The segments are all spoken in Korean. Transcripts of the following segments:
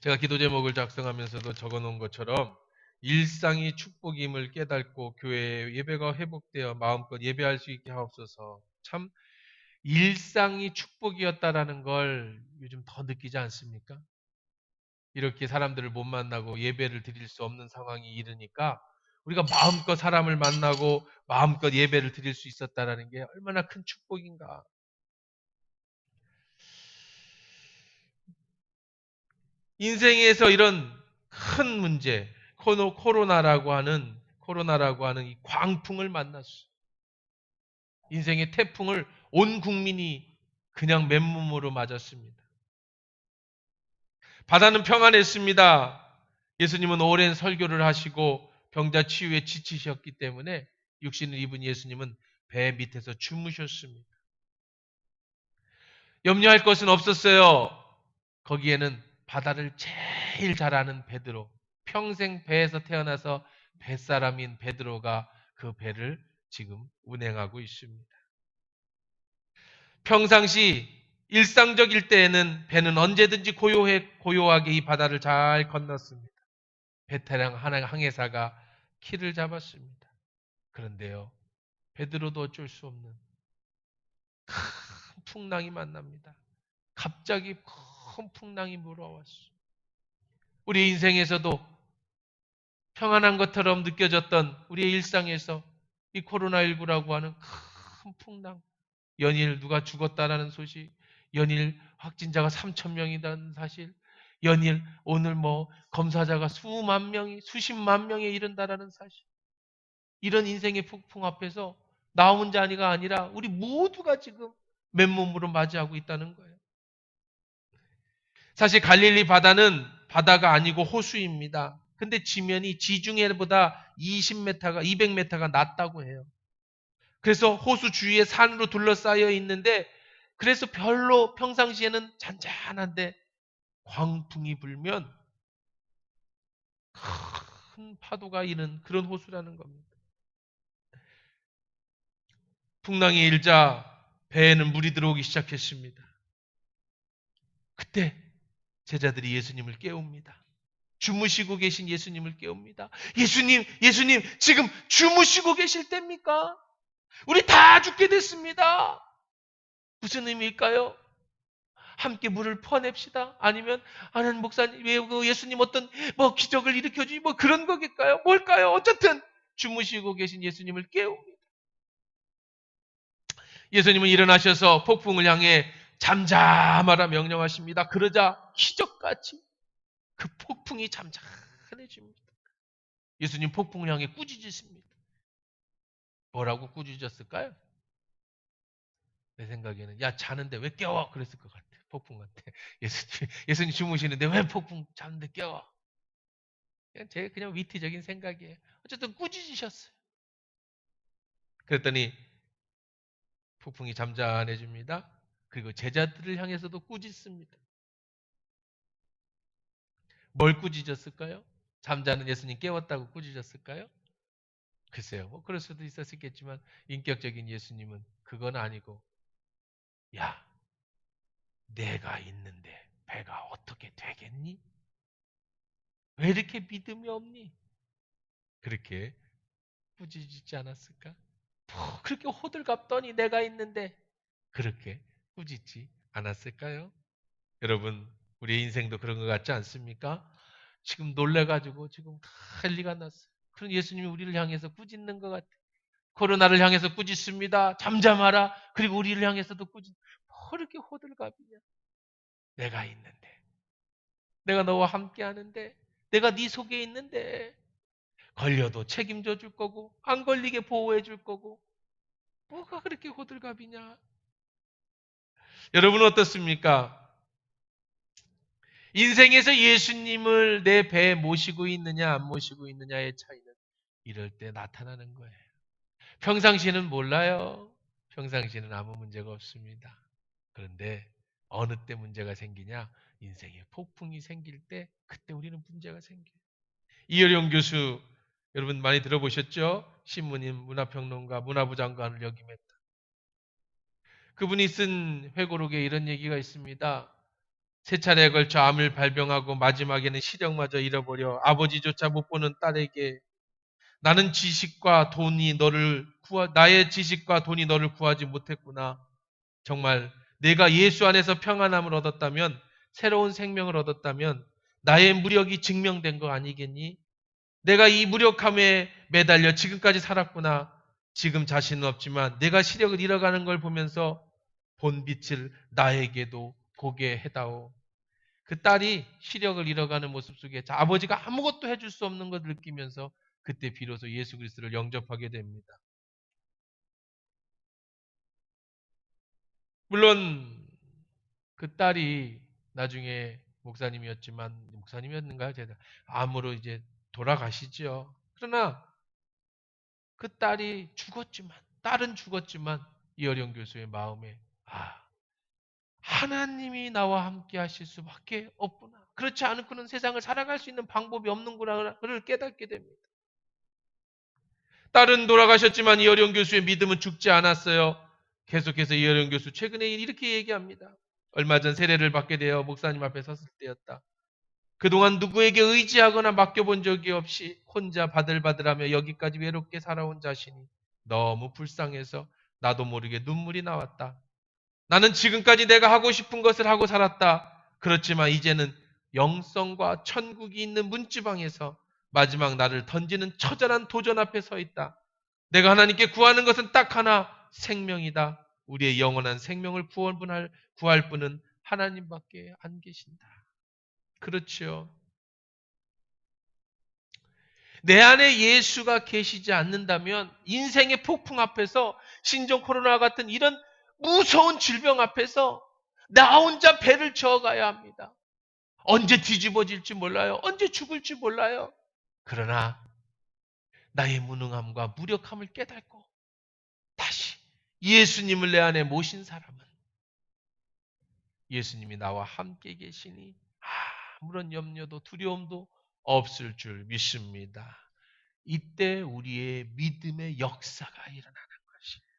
제가 기도 제목을 작성하면서도 적어놓은 것처럼 일상이 축복임을 깨닫고 교회 예배가 회복되어 마음껏 예배할 수 있게 하옵소서. 참 일상이 축복이었다라는 걸 요즘 더 느끼지 않습니까? 이렇게 사람들을 못 만나고 예배를 드릴 수 없는 상황이 이르니까 우리가 마음껏 사람을 만나고 마음껏 예배를 드릴 수 있었다라는 게 얼마나 큰 축복인가. 인생에서 이런 큰 문제, 코로나라고 하는 이 광풍을 만났어. 인생의 태풍을 온 국민이 그냥 맨몸으로 맞았습니다. 바다는 평안했습니다. 예수님은 오랜 설교를 하시고 병자 치유에 지치셨기 때문에 육신을 입은 예수님은 배 밑에서 주무셨습니다. 염려할 것은 없었어요. 거기에는 바다를 제일 잘 아는 베드로, 평생 배에서 태어나서 뱃사람인 베드로가 그 배를 지금 운행하고 있습니다. 평상시 일상적일 때에는 배는 언제든지 고요하게 이 바다를 잘 건넜습니다. 베테랑 하나 항해사가 키를 잡았습니다. 그런데요, 베드로도 어쩔 수 없는 큰 풍랑이 만납니다. 갑자기 큰 풍랑이 몰아왔어. 우리 인생에서도 평안한 것처럼 느껴졌던 우리의 일상에서 이 코로나19라고 하는 큰 풍랑, 연일 누가 죽었다라는 소식, 연일 확진자가 3천 명이라는 사실, 연일 오늘 검사자가 수만 명이, 수십만 명에 이른다라는 사실. 이런 인생의 폭풍 앞에서 나 혼자가 아니라 우리 모두가 지금 맨몸으로 맞이하고 있다는 거예요. 사실 갈릴리 바다는 바다가 아니고 호수입니다. 근데 지면이 지중해보다 20m가, 200m가 낮다고 해요. 그래서 호수 주위에 산으로 둘러싸여 있는데 그래서 별로 평상시에는 잔잔한데 광풍이 불면 큰 파도가 이는 그런 호수라는 겁니다. 풍랑이 일자 배에는 물이 들어오기 시작했습니다. 그때 제자들이 예수님을 깨웁니다. 주무시고 계신 예수님을 깨웁니다. 예수님, 지금 주무시고 계실 때입니까? 우리 다 죽게 됐습니다. 무슨 의미일까요? 함께 물을 퍼냅시다. 아니면 하나님 목사님 왜 예수님 어떤 기적을 일으켜주지 그런 거겠까요? 뭘까요? 어쨌든 주무시고 계신 예수님을 깨웁니다. 예수님은 일어나셔서 폭풍을 향해 잠잠하라 명령하십니다. 그러자 기적같이 그 폭풍이 잠잠해집니다. 예수님 폭풍을 향해 꾸짖으십니다. 뭐라고 꾸짖었을까요? 내 생각에는 야 자는데 왜 깨워? 그랬을 것 같아. 폭풍한테. 예수님 주무시는데 왜 폭풍 자는데 깨워? 그냥 위트적인 생각이에요. 어쨌든 꾸짖으셨어요. 그랬더니 폭풍이 잠잠해집니다. 그리고 제자들을 향해서도 꾸짖습니다. 뭘 꾸짖었을까요? 잠자는 예수님 깨웠다고 꾸짖었을까요? 글쎄요. 그럴 수도 있었겠지만 인격적인 예수님은 그건 아니고 야 내가 있는데 배가 어떻게 되겠니? 왜 이렇게 믿음이 없니? 그렇게 꾸짖지 않았을까? 그렇게 호들갑더니 내가 있는데 그렇게 꾸짖지 않았을까요? 여러분 우리 인생도 그런 것 같지 않습니까? 지금 놀래가지고 지금 난리가 났어요. 그런 예수님이 우리를 향해서 꾸짖는 것 같아요. 코로나를 향해서 꾸짖습니다. 잠잠하라. 그리고 우리를 향해서도 뭐 이렇게 호들갑이냐. 내가 있는데. 내가 너와 함께 하는데. 내가 네 속에 있는데. 걸려도 책임져 줄 거고 안 걸리게 보호해 줄 거고 뭐가 그렇게 호들갑이냐. 여러분 어떻습니까? 인생에서 예수님을 내 배에 모시고 있느냐 안 모시고 있느냐의 차이는 이럴 때 나타나는 거예요. 평상시에는 몰라요. 평상시에는 아무 문제가 없습니다. 그런데 어느 때 문제가 생기냐? 인생에 폭풍이 생길 때 그때 우리는 문제가 생겨요. 이효령 교수 여러분 많이 들어보셨죠? 신문인 문화평론가 문화부 장관을 역임했다. 그분이 쓴 회고록에 이런 얘기가 있습니다. 세 차례에 걸쳐 암을 발병하고 마지막에는 시력마저 잃어버려 아버지조차 못 보는 딸에게 나는 지식과 돈이 나의 지식과 돈이 너를 구하지 못했구나. 정말 내가 예수 안에서 평안함을 얻었다면, 새로운 생명을 얻었다면 나의 무력이 증명된 거 아니겠니? 내가 이 무력함에 매달려 지금까지 살았구나. 지금 자신은 없지만 내가 시력을 잃어가는 걸 보면서 본 빛을 나에게도 보게 해다오. 그 딸이 시력을 잃어가는 모습 속에 아버지가 아무것도 해줄 수 없는 것을 느끼면서 그때 비로소 예수 그리스도를 영접하게 됩니다. 물론 그 딸이 나중에 목사님이었는가요? 제가 암으로 이제 돌아가시죠. 그러나 그 딸은 죽었지만 이어령 교수의 마음에 하나님이 나와 함께 하실 수밖에 없구나. 그렇지 않고는 세상을 살아갈 수 있는 방법이 없는구나를 깨닫게 됩니다. 딸은 돌아가셨지만 이어령 교수의 믿음은 죽지 않았어요. 계속해서 이어령 교수 최근에 이렇게 얘기합니다. 얼마 전 세례를 받게 되어 목사님 앞에 섰을 때였다. 그동안 누구에게 의지하거나 맡겨본 적이 없이 혼자 바들바들하며 여기까지 외롭게 살아온 자신이 너무 불쌍해서 나도 모르게 눈물이 나왔다. 나는 지금까지 내가 하고 싶은 것을 하고 살았다. 그렇지만 이제는 영성과 천국이 있는 문지방에서 마지막 나를 던지는 처절한 도전 앞에 서 있다. 내가 하나님께 구하는 것은 딱 하나, 생명이다. 우리의 영원한 생명을 구할 분은 하나님밖에 안 계신다. 그렇죠. 내 안에 예수가 계시지 않는다면 인생의 폭풍 앞에서 신종 코로나 같은 이런 무서운 질병 앞에서 나 혼자 배를 저어가야 합니다. 언제 뒤집어질지 몰라요. 언제 죽을지 몰라요. 그러나 나의 무능함과 무력함을 깨닫고 다시 예수님을 내 안에 모신 사람은 예수님이 나와 함께 계시니 아무런 염려도 두려움도 없을 줄 믿습니다. 이때 우리의 믿음의 역사가 일어나는 것이에요.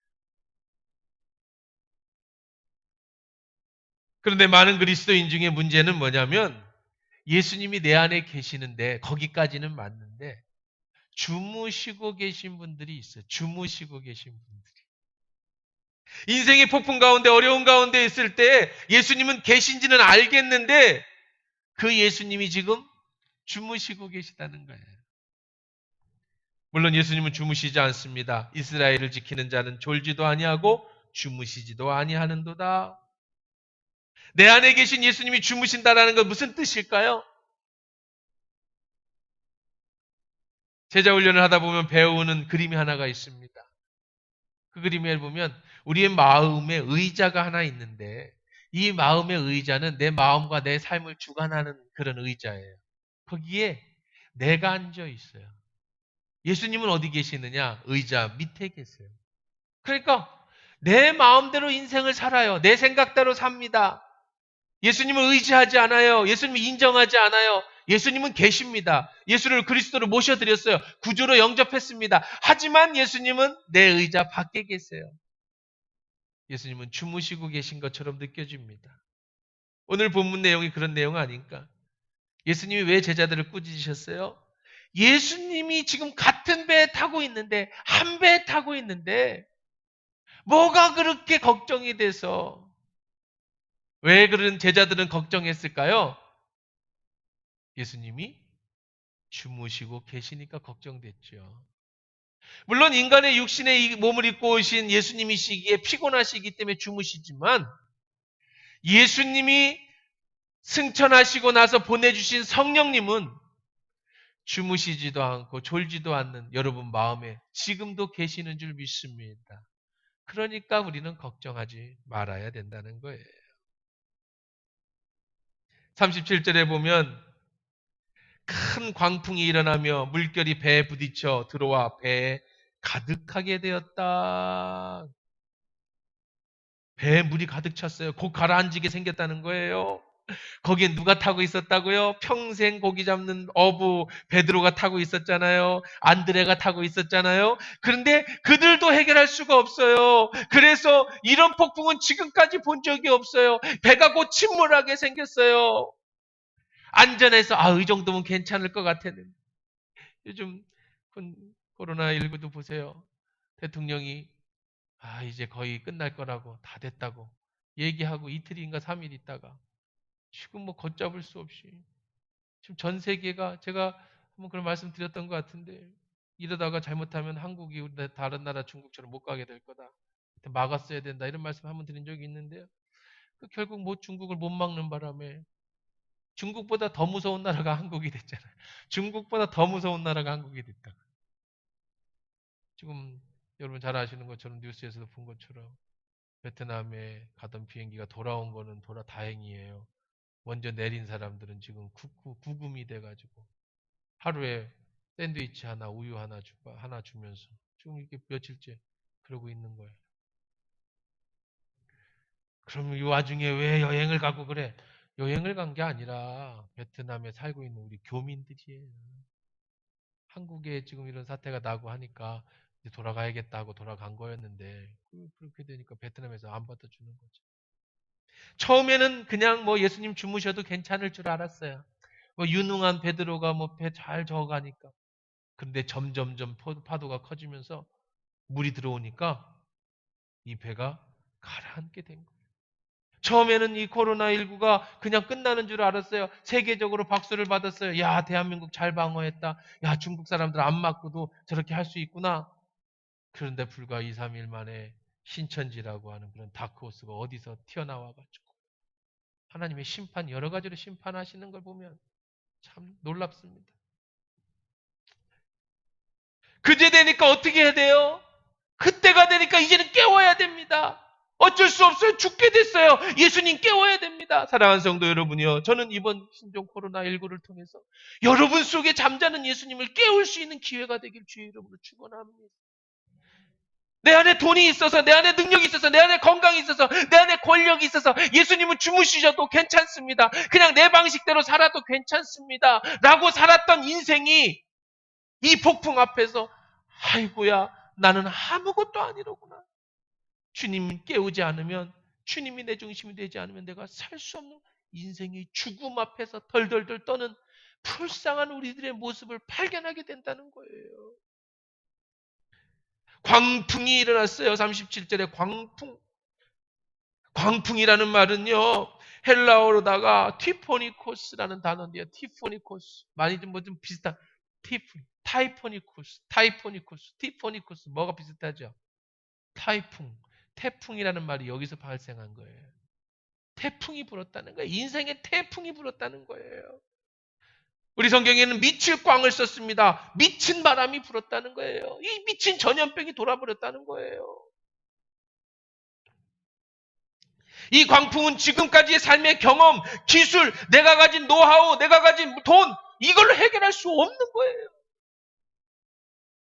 그런데 많은 그리스도인 중에 문제는 뭐냐면 예수님이 내 안에 계시는데 거기까지는 맞는데 주무시고 계신 분들이 있어요. 주무시고 계신 분들이. 인생의 폭풍 가운데 어려운 가운데 있을 때 예수님은 계신지는 알겠는데 그 예수님이 지금 주무시고 계시다는 거예요. 물론 예수님은 주무시지 않습니다. 이스라엘을 지키는 자는 졸지도 아니하고 주무시지도 아니하는도다. 내 안에 계신 예수님이 주무신다라는 건 무슨 뜻일까요? 제자 훈련을 하다 보면 배우는 그림이 하나가 있습니다. 그 그림에 보면 우리의 마음에 의자가 하나 있는데 이 마음의 의자는 내 마음과 내 삶을 주관하는 그런 의자예요. 거기에 내가 앉아 있어요. 예수님은 어디 계시느냐? 의자 밑에 계세요. 그러니까 내 마음대로 인생을 살아요. 내 생각대로 삽니다. 예수님을 의지하지 않아요. 예수님을 인정하지 않아요. 예수님은 계십니다. 예수를 그리스도로 모셔드렸어요. 구주로 영접했습니다. 하지만 예수님은 내 의자 밖에 계세요. 예수님은 주무시고 계신 것처럼 느껴집니다. 오늘 본문 내용이 그런 내용 아닌가? 예수님이 왜 제자들을 꾸짖으셨어요? 예수님이 지금 같은 배에 타고 있는데, 한 배에 타고 있는데, 뭐가 그렇게 걱정이 돼서, 왜 그런 제자들은 걱정했을까요? 예수님이 주무시고 계시니까 걱정됐죠. 물론 인간의 육신의 이 몸을 입고 오신 예수님이시기에 피곤하시기 때문에 주무시지만 예수님이 승천하시고 나서 보내주신 성령님은 주무시지도 않고 졸지도 않는 여러분 마음에 지금도 계시는 줄 믿습니다. 그러니까 우리는 걱정하지 말아야 된다는 거예요. 37절에 보면 큰 광풍이 일어나며 물결이 배에 부딪혀 들어와 배에 가득하게 되었다. 배에 물이 가득 찼어요. 곧 가라앉게 생겼다는 거예요. 거기에 누가 타고 있었다고요? 평생 고기 잡는 어부 베드로가 타고 있었잖아요. 안드레가 타고 있었잖아요. 그런데 그들도 해결할 수가 없어요. 그래서 이런 폭풍은 지금까지 본 적이 없어요. 배가 곧 침몰하게 생겼어요. 안전해서 이 정도면 괜찮을 것 같았는데 요즘 코로나19도 보세요. 대통령이 이제 거의 끝날 거라고 다 됐다고 얘기하고 이틀인가 3일 있다가 지금 뭐 걷잡을 수 없이 지금 전 세계가 제가 한번 그런 말씀 드렸던 것 같은데 이러다가 잘못하면 한국이 다른 나라 중국처럼 못 가게 될 거다. 막았어야 된다. 이런 말씀 한번 드린 적이 있는데요. 결국 뭐 중국을 못 막는 바람에 중국보다 더 무서운 나라가 한국이 됐잖아요. 중국보다 더 무서운 나라가 한국이 됐다. 지금 여러분 잘 아시는 것처럼 뉴스에서도 본 것처럼 베트남에 가던 비행기가 돌아온 거는 다행이에요. 먼저 내린 사람들은 지금 구금이 돼가지고 하루에 샌드위치 하나, 우유 하나 주면서 지금 이렇게 며칠째 그러고 있는 거예요. 그럼 이 와중에 왜 여행을 가고 그래? 여행을 간 게 아니라 베트남에 살고 있는 우리 교민들이에요. 한국에 지금 이런 사태가 나고 하니까 이제 돌아가야겠다 하고 돌아간 거였는데 그렇게 되니까 베트남에서 안 받아주는 거죠. 처음에는 그냥 뭐 예수님 주무셔도 괜찮을 줄 알았어요. 뭐 유능한 베드로가 뭐 배 잘 저어가니까. 근데 점점점 파도가 커지면서 물이 들어오니까 이 배가 가라앉게 된 거예요. 처음에는 이 코로나19가 그냥 끝나는 줄 알았어요. 세계적으로 박수를 받았어요. 야, 대한민국 잘 방어했다. 야, 중국 사람들 안 맞고도 저렇게 할 수 있구나. 그런데 불과 2, 3일 만에 신천지라고 하는 그런 다크호스가 어디서 튀어나와가지고 하나님의 심판, 여러 가지로 심판하시는 걸 보면 참 놀랍습니다. 그제 되니까 어떻게 해야 돼요? 그때가 되니까 이제는 깨워야 됩니다. 어쩔 수 없어요. 죽게 됐어요. 예수님 깨워야 됩니다. 사랑하는 성도 여러분이요. 저는 이번 신종 코로나19를 통해서 여러분 속에 잠자는 예수님을 깨울 수 있는 기회가 되길 주의 이름으로 축원합니다. 내 안에 돈이 있어서, 내 안에 능력이 있어서, 내 안에 건강이 있어서, 내 안에 권력이 있어서 예수님은 주무시셔도 괜찮습니다. 그냥 내 방식대로 살아도 괜찮습니다. 라고 살았던 인생이 이 폭풍 앞에서 아이고야 나는 아무것도 아니로구나. 주님 깨우지 않으면 주님이 내 중심이 되지 않으면 내가 살 수 없는 인생의 죽음 앞에서 덜덜덜 떠는 불쌍한 우리들의 모습을 발견하게 된다는 거예요. 광풍이 일어났어요. 37절에 광풍. 광풍이라는 말은요. 헬라어로다가 티포니코스라는 단어인데요. 티포니코스. 많이 좀 비슷한 타이포니코스, 티포니코스. 뭐가 비슷하죠? 타이풍. 태풍이라는 말이 여기서 발생한 거예요. 태풍이 불었다는 거예요. 인생의 태풍이 불었다는 거예요. 우리 성경에는 미칠 꽝을 썼습니다. 미친 바람이 불었다는 거예요. 이 미친 전염병이 돌아버렸다는 거예요. 이 광풍은 지금까지의 삶의 경험, 기술, 내가 가진 노하우, 내가 가진 돈, 이걸로 해결할 수 없는 거예요.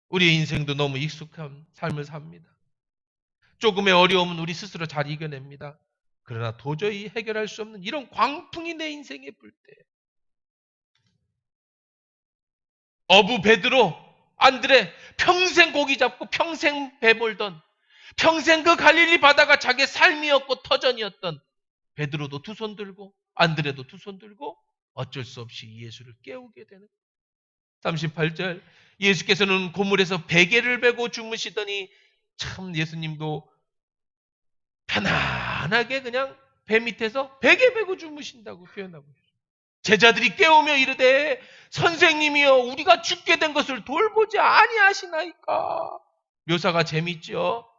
우리의 인생도 너무 익숙한 삶을 삽니다. 조금의 어려움은 우리 스스로 잘 이겨냅니다. 그러나 도저히 해결할 수 없는 이런 광풍이 내 인생에 불 때, 어부 베드로, 안드레, 평생 고기 잡고 평생 배몰던, 평생 그 갈릴리 바다가 자기의 삶이었고 터전이었던 베드로도 두 손 들고 안드레도 두 손 들고 어쩔 수 없이 예수를 깨우게 되는 38절 예수께서는 고물에서 베개를 베고 주무시더니 참 예수님도 편안하게 그냥 배 밑에서 베개 베고 주무신다고 표현하고 있어요. 제자들이 깨우며 이르되 선생님이여 우리가 죽게 된 것을 돌보지 아니하시나이까. 묘사가 재밌죠.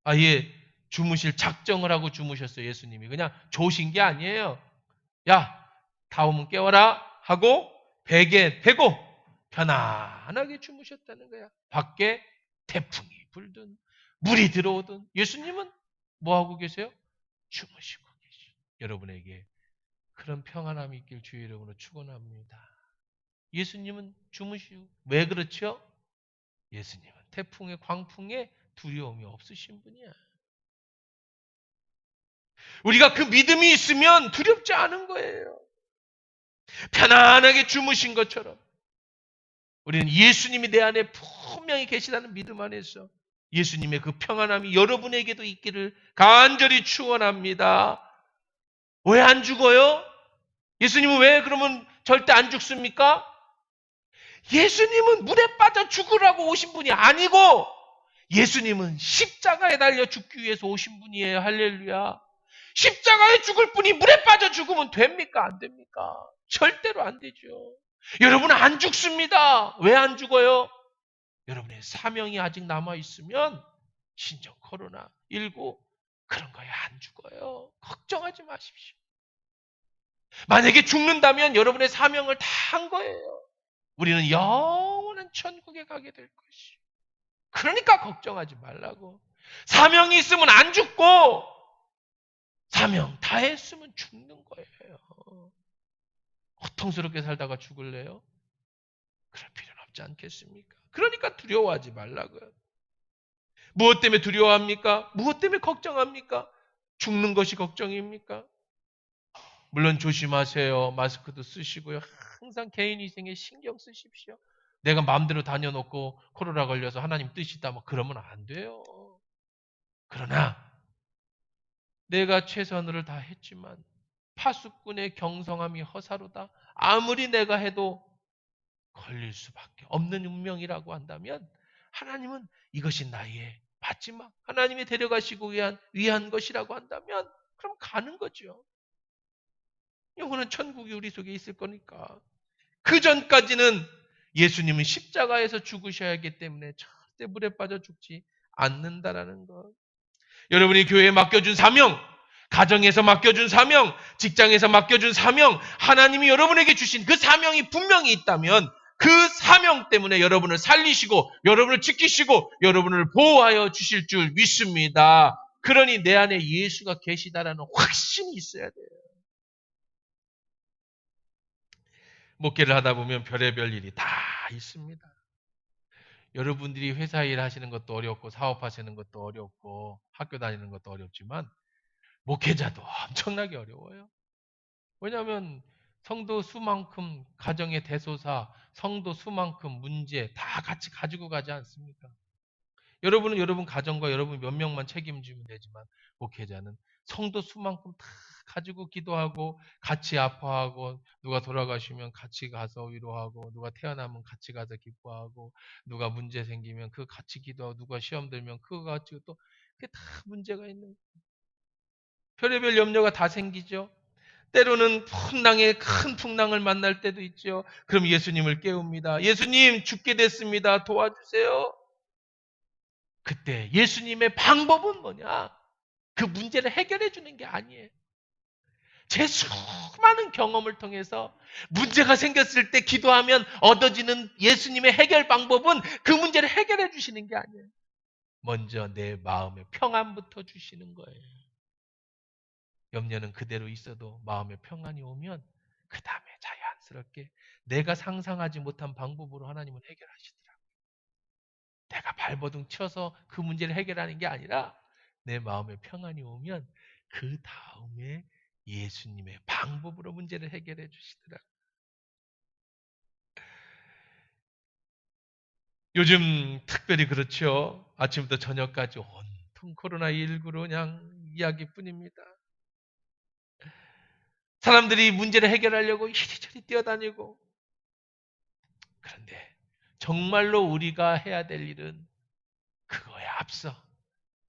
아예 주무실 작정을 하고 주무셨어요. 예수님이 그냥 조신 게 아니에요. 야 다 오면 깨워라 하고 베개 베고 편안하게 주무셨다는 거야. 밖에 태풍이 불든 물이 들어오든 예수님은 뭐 하고 계세요? 주무시고 계시죠. 여러분에게 그런 평안함이 있길 주의 이름으로 축원합니다. 예수님은 주무시고 왜 그렇죠? 예수님은 태풍에 광풍에 두려움이 없으신 분이야. 우리가 그 믿음이 있으면 두렵지 않은 거예요. 편안하게 주무신 것처럼 우리는 예수님이 내 안에 분명히 계시다는 믿음 안에서 예수님의 그 평안함이 여러분에게도 있기를 간절히 축원합니다. 왜 안 죽어요? 예수님은 왜 그러면 절대 안 죽습니까? 예수님은 물에 빠져 죽으라고 오신 분이 아니고 예수님은 십자가에 달려 죽기 위해서 오신 분이에요. 할렐루야. 십자가에 죽을 분이 물에 빠져 죽으면 됩니까? 안 됩니까? 절대로 안 되죠. 여러분 안 죽습니다. 왜 안 죽어요? 여러분의 사명이 아직 남아있으면 신종 코로나19 그런 거에 안 죽어요. 걱정하지 마십시오. 만약에 죽는다면 여러분의 사명을 다 한 거예요. 우리는 영원한 천국에 가게 될 것이요. 그러니까 걱정하지 말라고. 사명이 있으면 안 죽고 사명 다 했으면 죽는 거예요. 고통스럽게 살다가 죽을래요? 그럴 필요는 없지 않겠습니까? 그러니까 두려워하지 말라고요. 무엇 때문에 두려워합니까? 무엇 때문에 걱정합니까? 죽는 것이 걱정입니까? 물론 조심하세요. 마스크도 쓰시고요. 항상 개인 위생에 신경 쓰십시오. 내가 마음대로 다녀놓고 코로나 걸려서 하나님 뜻이 있다 뭐 그러면 안 돼요. 그러나 내가 최선을 다했지만 파수꾼의 경성함이 허사로다. 아무리 내가 해도 걸릴 수밖에 없는 운명이라고 한다면 하나님은 이것이 나의 마지막 하나님이 데려가시고 위한 것이라고 한다면 그럼 가는 거죠. 영원한 천국이 우리 속에 있을 거니까. 그 전까지는 예수님은 십자가에서 죽으셔야 하기 때문에 절대 물에 빠져 죽지 않는다라는 것. 여러분이 교회에 맡겨준 사명, 가정에서 맡겨준 사명, 직장에서 맡겨준 사명, 하나님이 여러분에게 주신 그 사명이 분명히 있다면 그 사명 때문에 여러분을 살리시고 여러분을 지키시고 여러분을 보호하여 주실 줄 믿습니다. 그러니 내 안에 예수가 계시다라는 확신이 있어야 돼요. 목회를 하다 보면 별의별 일이 다 있습니다. 여러분들이 회사 일 하시는 것도 어렵고 사업하시는 것도 어렵고 학교 다니는 것도 어렵지만 목회자도 엄청나게 어려워요. 왜냐하면 성도 수만큼 가정의 대소사, 성도 수만큼 문제 다 같이 가지고 가지 않습니까? 여러분은 여러분 가정과 여러분 몇 명만 책임지면 되지만 목회자는 성도 수만큼 다 가지고 기도하고 같이 아파하고 누가 돌아가시면 같이 가서 위로하고 누가 태어나면 같이 가서 기뻐하고 누가 문제 생기면 그 같이 기도하고 누가 시험 들면 그거 가지고 또 그게 다 문제가 있는 별의별 염려가 다 생기죠. 때로는 큰 풍랑을 만날 때도 있죠. 그럼 예수님을 깨웁니다. 예수님 죽게 됐습니다. 도와주세요. 그때 예수님의 방법은 뭐냐? 그 문제를 해결해 주는 게 아니에요. 제 수많은 경험을 통해서 문제가 생겼을 때 기도하면 얻어지는 예수님의 해결 방법은 그 문제를 해결해 주시는 게 아니에요. 먼저 내 마음의 평안부터 주시는 거예요. 염려는 그대로 있어도 마음의 평안이 오면 그 다음에 자연스럽게 내가 상상하지 못한 방법으로 하나님은 해결하시더라고요. 내가 발버둥 쳐서 그 문제를 해결하는 게 아니라 내 마음의 평안이 오면 그 다음에 예수님의 방법으로 문제를 해결해 주시더라고요. 요즘 특별히 그렇죠. 아침부터 저녁까지 온통 코로나19로 그냥 이야기뿐입니다. 사람들이 문제를 해결하려고 이리저리 뛰어다니고 그런데 정말로 우리가 해야 될 일은 그거에 앞서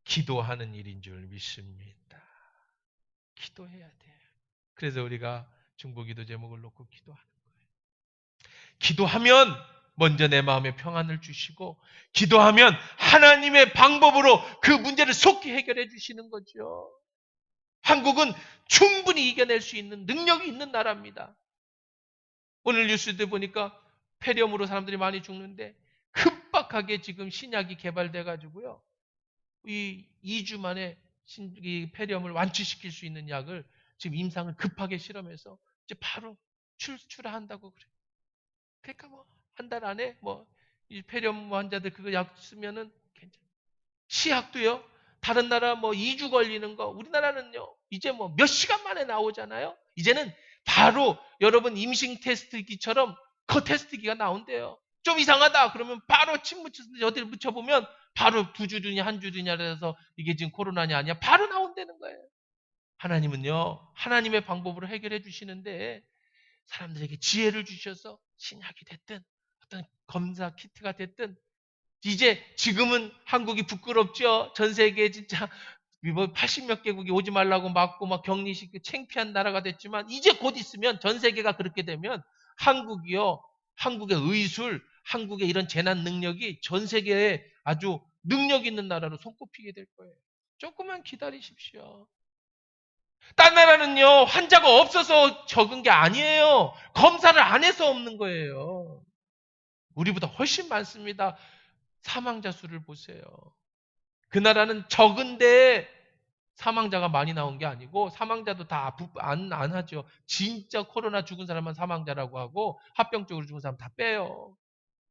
기도하는 일인 줄 믿습니다. 기도해야 돼요. 그래서 우리가 중보기도 제목을 놓고 기도하는 거예요. 기도하면 먼저 내 마음에 평안을 주시고 기도하면 하나님의 방법으로 그 문제를 속히 해결해 주시는 거죠. 한국은 충분히 이겨낼 수 있는 능력이 있는 나라입니다. 오늘 뉴스도 보니까 폐렴으로 사람들이 많이 죽는데 급박하게 지금 신약이 개발돼 가지고요. 이 2주 만에 이 폐렴을 완치시킬 수 있는 약을 지금 임상을 급하게 실험해서 이제 바로 출하한다고 그래요. 그러니까 뭐 한 달 안에 뭐 이 폐렴 환자들 그거 약 쓰면은 괜찮아요. 시약도요. 다른 나라 뭐 2주 걸리는 거 우리나라는요. 이제 뭐 몇 시간 만에 나오잖아요. 이제는 바로 여러분 임신 테스트기처럼 그 테스트기가 나온대요. 좀 이상하다 그러면 바로 침 묻혀서 어디를 묻혀보면 바로 2주 뒤냐 한 주 뒤냐 그래서 이게 지금 코로나냐 아니야 바로 나온다는 거예요. 하나님은요. 하나님의 방법으로 해결해 주시는데 사람들에게 지혜를 주셔서 신약이 됐든 어떤 검사 키트가 됐든 이제 지금은 한국이 부끄럽죠. 전 세계에 진짜 뭐 80몇 개국이 오지 말라고 막고 막 격리시키고 창피한 나라가 됐지만 이제 곧 있으면 전 세계가 그렇게 되면 한국이요. 한국의 의술, 한국의 이런 재난 능력이 전 세계에 아주 능력 있는 나라로 손꼽히게 될 거예요. 조금만 기다리십시오. 딴 나라는요. 환자가 없어서 적은 게 아니에요. 검사를 안 해서 없는 거예요. 우리보다 훨씬 많습니다. 사망자 수를 보세요. 그 나라는 적은데 사망자가 많이 나온 게 아니고 사망자도 다 안 하죠. 진짜 코로나 죽은 사람만 사망자라고 하고 합병증으로 죽은 사람 다 빼요.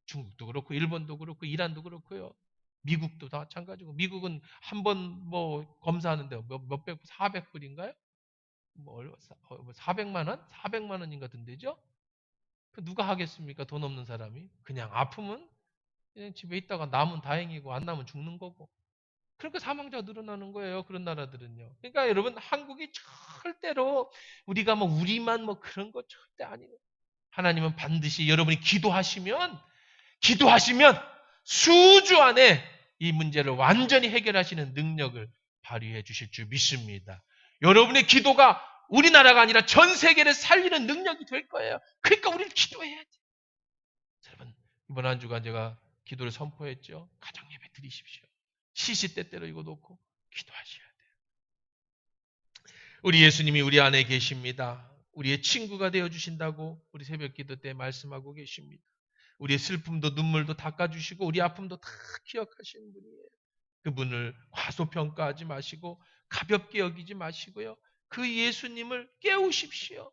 중국도 그렇고 일본도 그렇고 이란도 그렇고요. 미국도 다 마찬가지고 미국은 한 번 뭐 검사하는데 몇백 400불인가요? 뭐 400만 원? 400만 원인가 든대죠? 누가 하겠습니까? 돈 없는 사람이. 그냥 아프면 그냥 집에 있다가 남은 다행이고 안 남으면 죽는 거고. 그러니까 사망자가 늘어나는 거예요. 그런 나라들은요. 그러니까 여러분 한국이 절대로 우리가 뭐 우리만 뭐 그런 거 절대 아니에요. 하나님은 반드시 여러분이 기도하시면 수주 안에 이 문제를 완전히 해결하시는 능력을 발휘해 주실 줄 믿습니다. 여러분의 기도가 우리나라가 아니라 전 세계를 살리는 능력이 될 거예요. 그러니까 우리는 기도해야 돼요. 여러분 이번 한 주간 제가 기도를 선포했죠. 가정 예배 드리십시오. 시시때때로 이거 놓고 기도하셔야 돼요. 우리 예수님이 우리 안에 계십니다. 우리의 친구가 되어주신다고 우리 새벽 기도 때 말씀하고 계십니다. 우리의 슬픔도 눈물도 닦아주시고 우리 아픔도 다 기억하시는 분이에요. 그분을 과소평가하지 마시고 가볍게 여기지 마시고요. 그 예수님을 깨우십시오.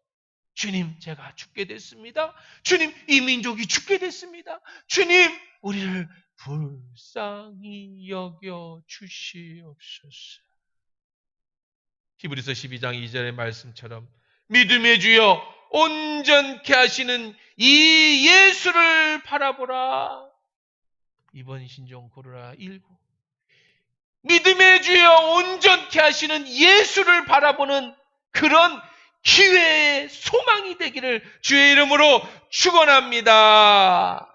주님, 제가 죽게 됐습니다. 주님, 이 민족이 죽게 됐습니다. 주님, 우리를 불쌍히 여겨 주시옵소서. 히브리서 12장 2절의 말씀처럼 믿음의 주여 온전케 하시는 이 예수를 바라보라. 이번 신종 코로나19 믿음의 주여 온전케 하시는 예수를 바라보는 그런 기회의 소망이 되기를 주의 이름으로 축원합니다.